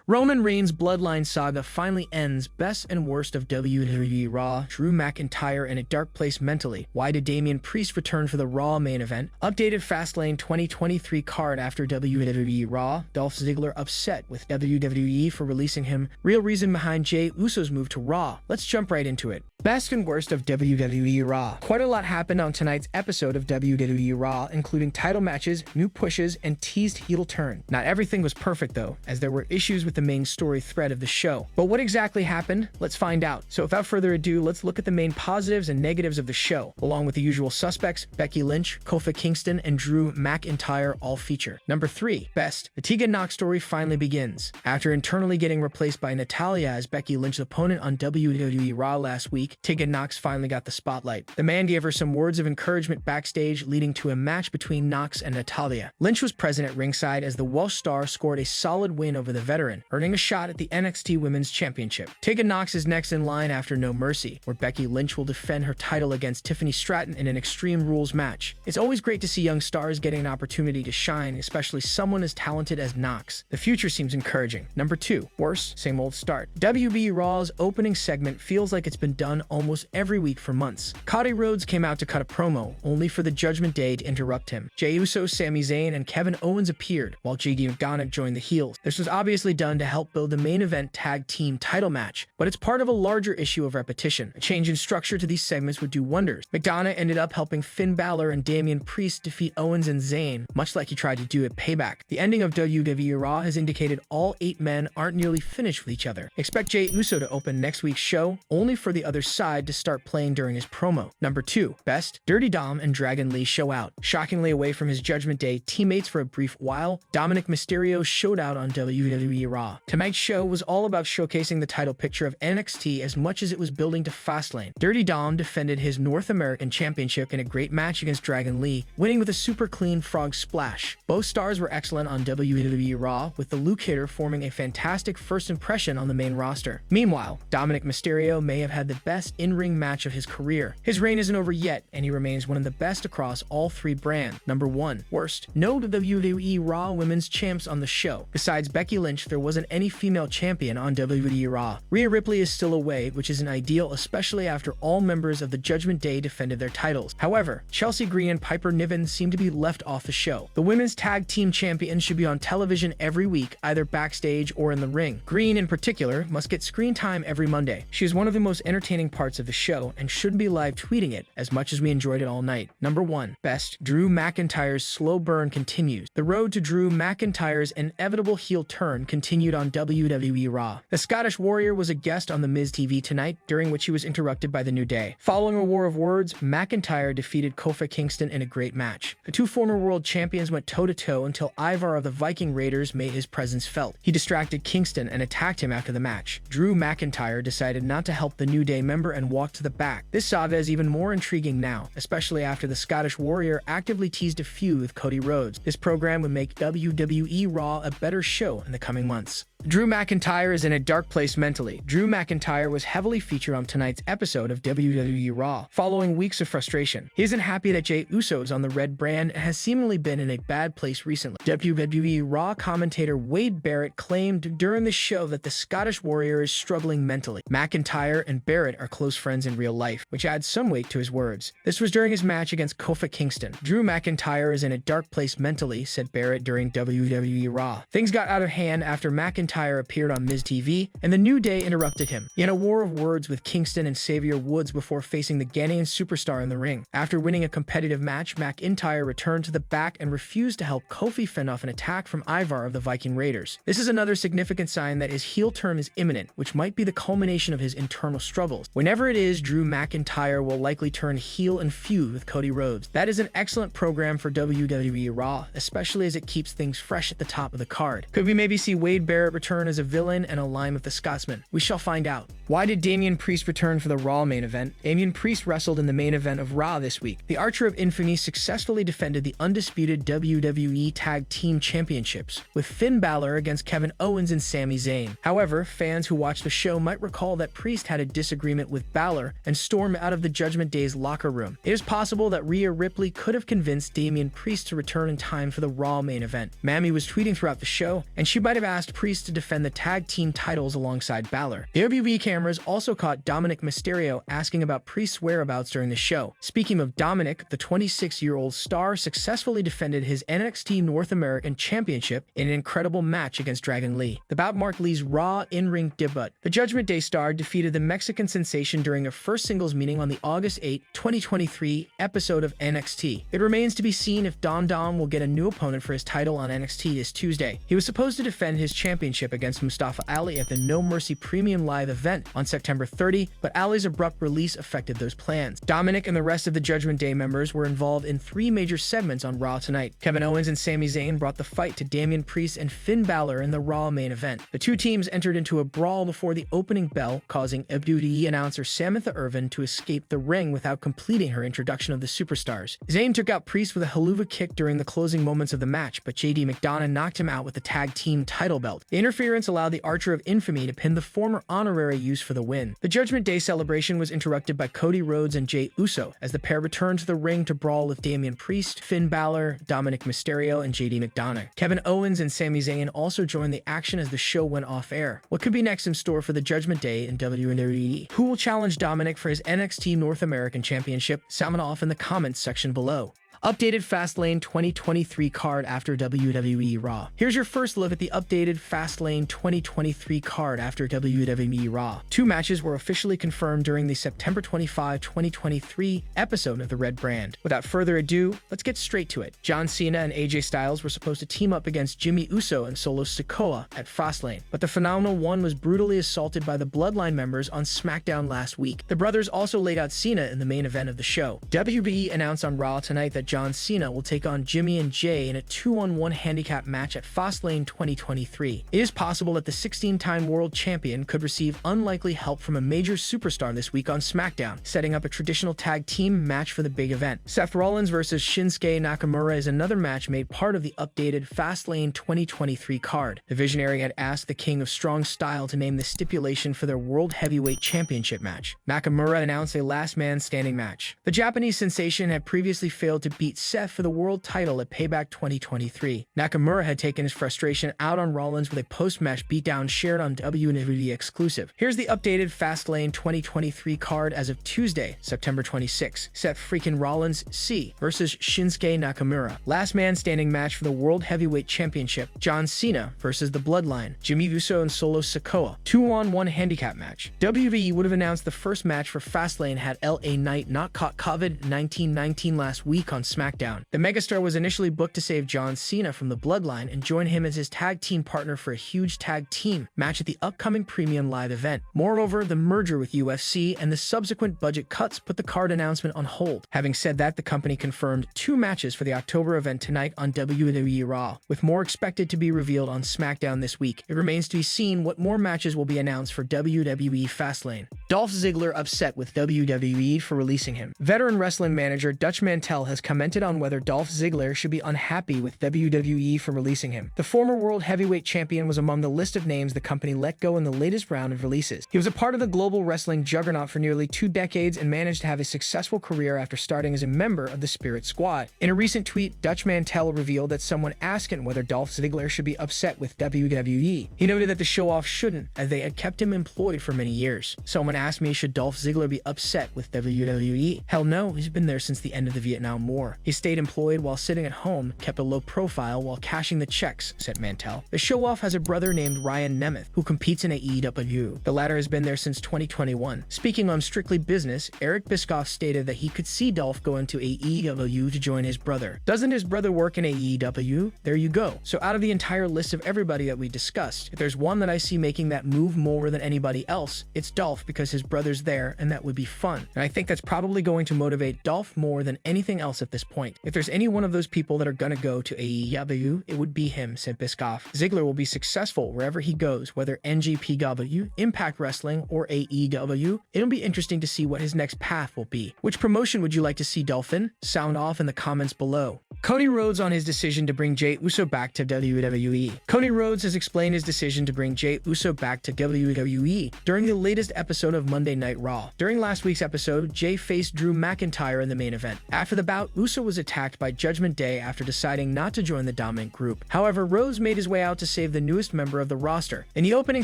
Roman Reigns' Bloodline Saga finally ends. Best and worst of WWE Raw. Drew McIntyre in a dark place mentally. Why did Damian Priest return for the Raw main event? Updated Fastlane 2023 card after WWE Raw. Dolph Ziggler upset with WWE for releasing him. Real reason behind Jey Uso's move to Raw. Let's jump right into it. Best and worst of WWE Raw. Quite a lot happened on tonight's episode of WWE Raw, including title matches, new pushes, and teased heel turn. Not everything was perfect though, as there were issues with the main story thread of the show. But what exactly happened? Let's find out. So without further ado, let's look at the main positives and negatives of the show, along with the usual suspects, Becky Lynch, Kofi Kingston, and Drew McIntyre all feature. Number 3. Best. The Tegan Knox story finally begins. After internally getting replaced by Natalya as Becky Lynch's opponent on WWE Raw last week, Tegan Knox finally got the spotlight. The man gave her some words of encouragement backstage, leading to a match between Knox and Natalya. Lynch was present at ringside as the Welsh star scored a solid win over the veteran, earning a shot at the NXT Women's Championship. Tegan Knox is next in line after No Mercy, where Becky Lynch will defend her title against Tiffany Stratton in an Extreme Rules match. It's always great to see young stars getting an opportunity to shine, especially someone as talented as Knox. The future seems encouraging. Number 2. Worse, same old start. WWE Raw's opening segment feels like it's been done almost every week for months. Cody Rhodes came out to cut a promo, only for the Judgment Day to interrupt him. Jey Uso, Sami Zayn, and Kevin Owens appeared, while Dominic joined the heels. This was obviously done to help build the main event tag team title match, but it's part of a larger issue of repetition. A change in structure to these segments would do wonders. McIntyre ended up helping Finn Balor and Damian Priest defeat Owens and Zayn, much like he tried to do at Payback. The ending of WWE Raw has indicated all 8 men aren't nearly finished with each other. Expect Jey Uso to open next week's show, only for the other side to start playing during his promo. Number 2. Best. Dirty Dom and Dragon Lee show out. Shockingly away from his Judgment Day teammates for a brief while, Dominic Mysterio showed out on WWE Raw. Tonight's show was all about showcasing the title picture of NXT as much as it was building to Fastlane. Dirty Dom defended his North American Championship in a great match against Dragon Lee, winning with a super clean frog splash. Both stars were excellent on WWE Raw, with the Luke hitter forming a fantastic first impression on the main roster. Meanwhile, Dominic Mysterio may have had the best in-ring match of his career. His reign isn't over yet, and he remains one of the best across all 3 brands. Number 1. Worst. No WWE Raw Women's Champs on the show. Besides Becky Lynch, there wasn't any female champion on WWE Raw. Rhea Ripley is still away, which isn't ideal, especially after all members of the Judgment Day defended their titles. However, Chelsea Green and Piper Niven seem to be left off the show. The women's tag team champions should be on television every week, either backstage or in the ring. Green, in particular, must get screen time every Monday. She is one of the most entertaining parts of the show and shouldn't be live tweeting it as much as we enjoyed it all night. Number 1. Best. Drew McIntyre's slow burn continues. The road to Drew McIntyre's inevitable heel turn continued on WWE Raw. The Scottish Warrior was a guest on The Miz TV tonight, during which he was interrupted by the New Day. Following a war of words, McIntyre defeated Kofi Kingston in a great match. The 2 former world champions went toe-to-toe until Ivar of the Viking Raiders made his presence felt. He distracted Kingston and attacked him after the match. Drew McIntyre decided not to help the New Day member and walked to the back. This saga is even more intriguing now, especially after the Scottish Warrior actively teased a feud with Cody Rhodes. This program would make WWE Raw a better show in the coming months. Drew McIntyre is in a dark place mentally. Drew McIntyre was heavily featured on tonight's episode of WWE Raw, following weeks of frustration. He isn't happy that Jey Uso is on the red brand and has seemingly been in a bad place recently. WWE Raw commentator Wade Barrett claimed during the show that the Scottish Warrior is struggling mentally. McIntyre and Barrett are close friends in real life, which adds some weight to his words. This was during his match against Kofi Kingston. Drew McIntyre is in a dark place mentally, said Barrett during WWE Raw. Things got out of hand after McIntyre appeared on Miz TV, and the New Day interrupted him. He had a war of words with Kingston and Xavier Woods before facing the Ghanaian superstar in the ring. After winning a competitive match, McIntyre returned to the back and refused to help Kofi fend off an attack from Ivar of the Viking Raiders. This is another significant sign that his heel turn is imminent, which might be the culmination of his internal struggles. Whenever it is, Drew McIntyre will likely turn heel and feud with Cody Rhodes. That is an excellent program for WWE Raw, especially as it keeps things fresh at the top of the card. Could we maybe see Wade Barrett return as a villain and align with the Scotsman? We shall find out. Why did Damian Priest return for the Raw main event? Damian Priest wrestled in the main event of Raw this week. The Archer of Infamy successfully defended the undisputed WWE Tag Team Championships, with Finn Balor against Kevin Owens and Sami Zayn. However, fans who watched the show might recall that Priest had a disagreement with Balor and stormed out of the Judgment Day's locker room. It is possible that Rhea Ripley could have convinced Damian Priest to return in time for the Raw main event. Mammy was tweeting throughout the show, and she might have asked Priest to defend the tag team titles alongside Balor. The WWE cameras also caught Dominic Mysterio asking about Priest's whereabouts during the show. Speaking of Dominic, the 26-year-old star successfully defended his NXT North American Championship in an incredible match against Dragon Lee. The bout marked Lee's Raw in-ring debut. The Judgment Day star defeated the Mexican sensation during a first singles meeting on the August 8, 2023 episode of NXT. It remains to be seen if Dom will get a new opponent for his title on NXT this Tuesday. He was supposed to defend his championship against Mustafa Ali at the No Mercy Premium Live event on September 30, but Ali's abrupt release affected those plans. Dominic and the rest of the Judgment Day members were involved in 3 major segments on Raw tonight. Kevin Owens and Sami Zayn brought the fight to Damian Priest and Finn Balor in the Raw main event. The two teams entered into a brawl before the opening bell, causing WWE announcer Samantha Irvin to escape the ring without completing her introduction of the superstars. Zayn took out Priest with a haluva kick during the closing moments of the match, but JD McDonough knocked him out with the tag team title belt. The interference allowed the Archer of Infamy to pin the former honorary use for the win. The Judgment Day celebration was interrupted by Cody Rhodes and Jey Uso as the pair returned to the ring to brawl with Damian Priest, Finn Balor, Dominic Mysterio, and JD McDonough. Kevin Owens and Sami Zayn also joined the action as the show went off air. What could be next in store for the Judgment Day in WWE? Who will challenge Dominic for his NXT North American Championship? Sound off in the comments section below. Updated Fastlane 2023 card after WWE Raw. Here's your first look at the updated Fastlane 2023 card after WWE Raw. 2 matches were officially confirmed during the September 25, 2023 episode of the Red Brand. Without further ado, let's get straight to it. John Cena and AJ Styles were supposed to team up against Jey Uso and Solo Sikoa at Fastlane, but the Phenomenal One was brutally assaulted by the Bloodline members on SmackDown last week. The brothers also laid out Cena in the main event of the show. WWE announced on Raw tonight that John Cena will take on Jimmy and Jey in a 2-on-1 handicap match at Fastlane 2023. It is possible that the 16-time world champion could receive unlikely help from a major superstar this week on SmackDown, setting up a traditional tag team match for the big event. Seth Rollins versus Shinsuke Nakamura is another match made part of the updated Fastlane 2023 card. The Visionary had asked the King of Strong Style to name the stipulation for their World Heavyweight Championship match. Nakamura announced a last man standing match. The Japanese sensation had previously failed to beat Seth for the world title at Payback 2023. Nakamura had taken his frustration out on Rollins with a post-match beatdown shared on WWE Exclusive. Here's the updated Fastlane 2023 card as of Tuesday, September 26. Seth freaking Rollins C versus Shinsuke Nakamura. Last man standing match for the World Heavyweight Championship. John Cena versus the Bloodline. Jey Uso and Solo Sikoa. 2-on-1 handicap match. WWE would have announced the first match for Fastlane had LA Knight not caught COVID-19 last week on SmackDown. The megastar was initially booked to save John Cena from the Bloodline and join him as his tag team partner for a huge tag team match at the upcoming Premium Live event. Moreover, the merger with UFC and the subsequent budget cuts put the card announcement on hold. Having said that, the company confirmed 2 matches for the October event tonight on WWE Raw, with more expected to be revealed on SmackDown this week. It remains to be seen what more matches will be announced for WWE Fastlane. Dolph Ziggler upset with WWE for releasing him. Veteran wrestling manager Dutch Mantell has commented on whether Dolph Ziggler should be unhappy with WWE for releasing him. The former World Heavyweight Champion was among the list of names the company let go in the latest round of releases. He was a part of the global wrestling juggernaut for nearly 2 decades and managed to have a successful career after starting as a member of the Spirit Squad. In a recent tweet, Dutch Mantell revealed that someone asked him whether Dolph Ziggler should be upset with WWE. He noted that the show-off shouldn't, as they had kept him employed for many years. Someone asked me, should Dolph Ziggler be upset with WWE? Hell no, he's been there since the end of the Vietnam War. He stayed employed while sitting at home, kept a low profile while cashing the checks, said Mantell. The show-off has a brother named Ryan Nemeth, who competes in AEW. The latter has been there since 2021. Speaking on Strictly Business, Eric Bischoff stated that he could see Dolph go into AEW to join his brother. Doesn't his brother work in AEW? There you go. So out of the entire list of everybody that we discussed, if there's one that I see making that move more than anybody else, it's Dolph, because his brother's there and that would be fun. And I think that's probably going to motivate Dolph more than anything else at this point. If there's any one of those people that are gonna go to AEW, it would be him, said Bischoff. Ziggler will be successful wherever he goes, whether NJPW, Impact Wrestling, or AEW. It'll be interesting to see what his next path will be. Which promotion would you like to see Dolphin? Sound off in the comments below. Cody Rhodes on his decision to bring Jey Uso back to WWE. Cody Rhodes has explained his decision to bring Jey Uso back to WWE during the latest episode of Monday Night Raw. During last week's episode, Jey faced Drew McIntyre in the main event. After the bout, Uso was attacked by Judgment Day after deciding not to join the Dominic group. However, Rhodes made his way out to save the newest member of the roster. In the opening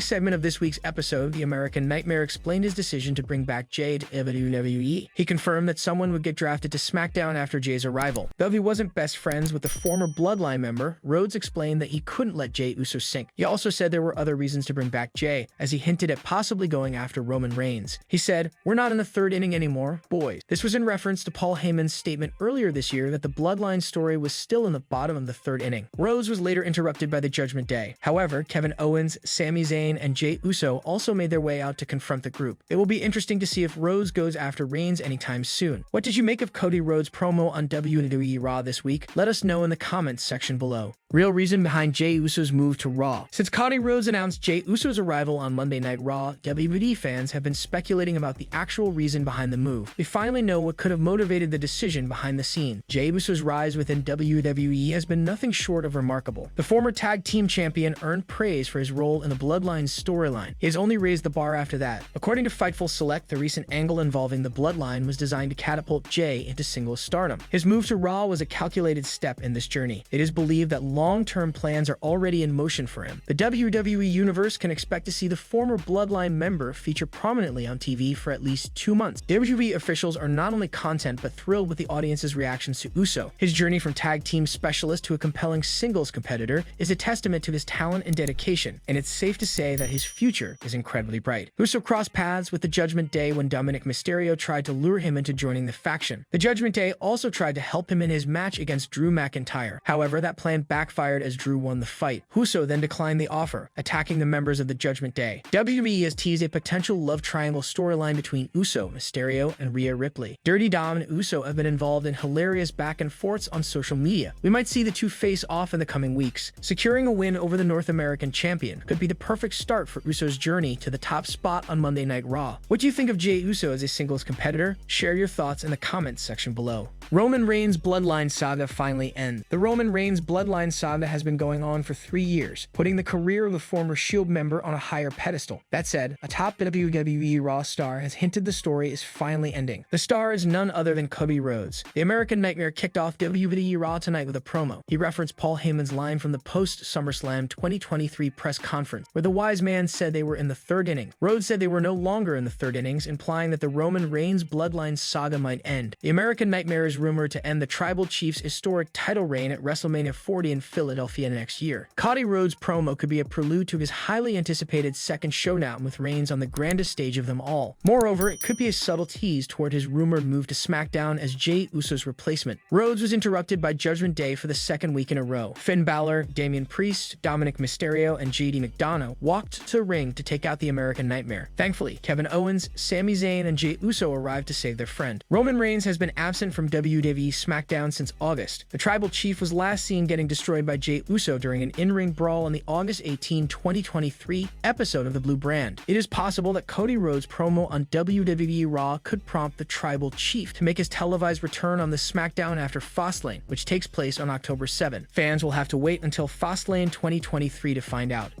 segment of this week's episode, the American Nightmare explained his decision to bring back Jey to WWE. He confirmed that someone would get drafted to SmackDown after Jey's arrival. Though he wasn't best friends with the former Bloodline member, Rhodes explained that he couldn't let Jey Uso sink. He also said there were other reasons to bring back Jey, as he hinted at possibly going after Roman Reigns. He said, "We're not in the third inning anymore, boys." This was in reference to Paul Heyman's statement earlier this year that the Bloodline story was still in the bottom of the third inning. Rhodes was later interrupted by the Judgment Day. However, Kevin Owens, Sami Zayn, and Jey Uso also made their way out to confront the group. It will be interesting to see if Rhodes goes after Reigns anytime soon. What did you make of Cody Rhodes' promo on WWE Raw this week? Let us know in the comments section below. Real reason behind Jey Uso's move to Raw. Since Cody Rhodes announced Jey Uso's arrival on Monday Night Raw, WWE fans have been speculating about the actual reason behind the move. We finally know what could have motivated the decision behind the scene. Jey Uso's rise within WWE has been nothing short of remarkable. The former tag team champion earned praise for his role in the Bloodline storyline. He has only raised the bar after that. According to Fightful Select, the recent angle involving the Bloodline was designed to catapult Jey into singles stardom. His move to Raw was a calculated step in this journey. It is believed that long-term plans are already in motion for him. The WWE Universe can expect to see the former Bloodline member feature prominently on TV for at least 2 months. WWE officials are not only content but thrilled with the audience's reactions to Uso. His journey from tag team specialist to a compelling singles competitor is a testament to his talent and dedication, and it's safe to say that his future is incredibly bright. Uso crossed paths with the Judgment Day when Dominic Mysterio tried to lure him into joining the faction. The Judgment Day also tried to help him in his match against Drew McIntyre. However, that plan backfired as Drew won the fight. Uso then declined the offer, attacking the members of the Judgment Day. WWE has teased a potential love triangle storyline between Uso, Mysterio, and Rhea Ripley. Dirty Dom and Uso have been involved in hilarious back and forths on social media. We might see the two face off in the coming weeks. Securing a win over the North American champion could be the perfect start for Uso's journey to the top spot on Monday Night Raw. What do you think of Jey Uso as a singles competitor? Share your thoughts in the comments section below. Roman Reigns' Bloodline Saga finally ends. The Roman Reigns Bloodline Saga has been going on for 3 years, putting the career of the former Shield member on a higher pedestal. That said, a top WWE Raw star has hinted the story is finally ending. The star is none other than Cody Rhodes. The American Nightmare kicked off WWE Raw tonight with a promo. He referenced Paul Heyman's line from the post-SummerSlam 2023 press conference, where the wise man said they were in the third inning. Rhodes said they were no longer in the third innings, implying that the Roman Reigns Bloodline Saga might end. The American Nightmare is rumored to end the Tribal Chief's historic title reign at WrestleMania 40 in Philadelphia next year. Cody Rhodes' promo could be a prelude to his highly anticipated second showdown with Reigns on the grandest stage of them all. Moreover, it could be a subtle tease toward his rumored move to SmackDown as Jey Uso's replacement. Rhodes was interrupted by Judgment Day for the second week in a row. Finn Balor, Damian Priest, Dominic Mysterio, and JD McDonough walked to the ring to take out the American Nightmare. Thankfully, Kevin Owens, Sami Zayn, and Jey Uso arrived to save their friend. Roman Reigns has been absent from WWE SmackDown since August. The Tribal Chief was last seen getting destroyed by Jey Uso during an in-ring brawl on the August 18, 2023 episode of The Blue Brand. It is possible that Cody Rhodes' promo on WWE Raw could prompt the Tribal Chief to make his televised return on the SmackDown after Fastlane, which takes place on October 7. Fans will have to wait until Fastlane 2023 to find out.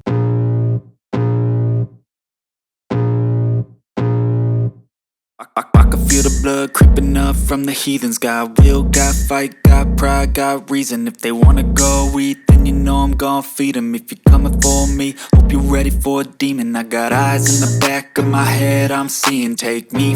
I can feel the blood creeping up from the heathens. Got will, got fight, got pride, got reason. If they wanna go eat, then you know I'm gon' feed them. If you're coming for me, hope you're ready for a demon. I got eyes in the back of my head, I'm seeing. Take me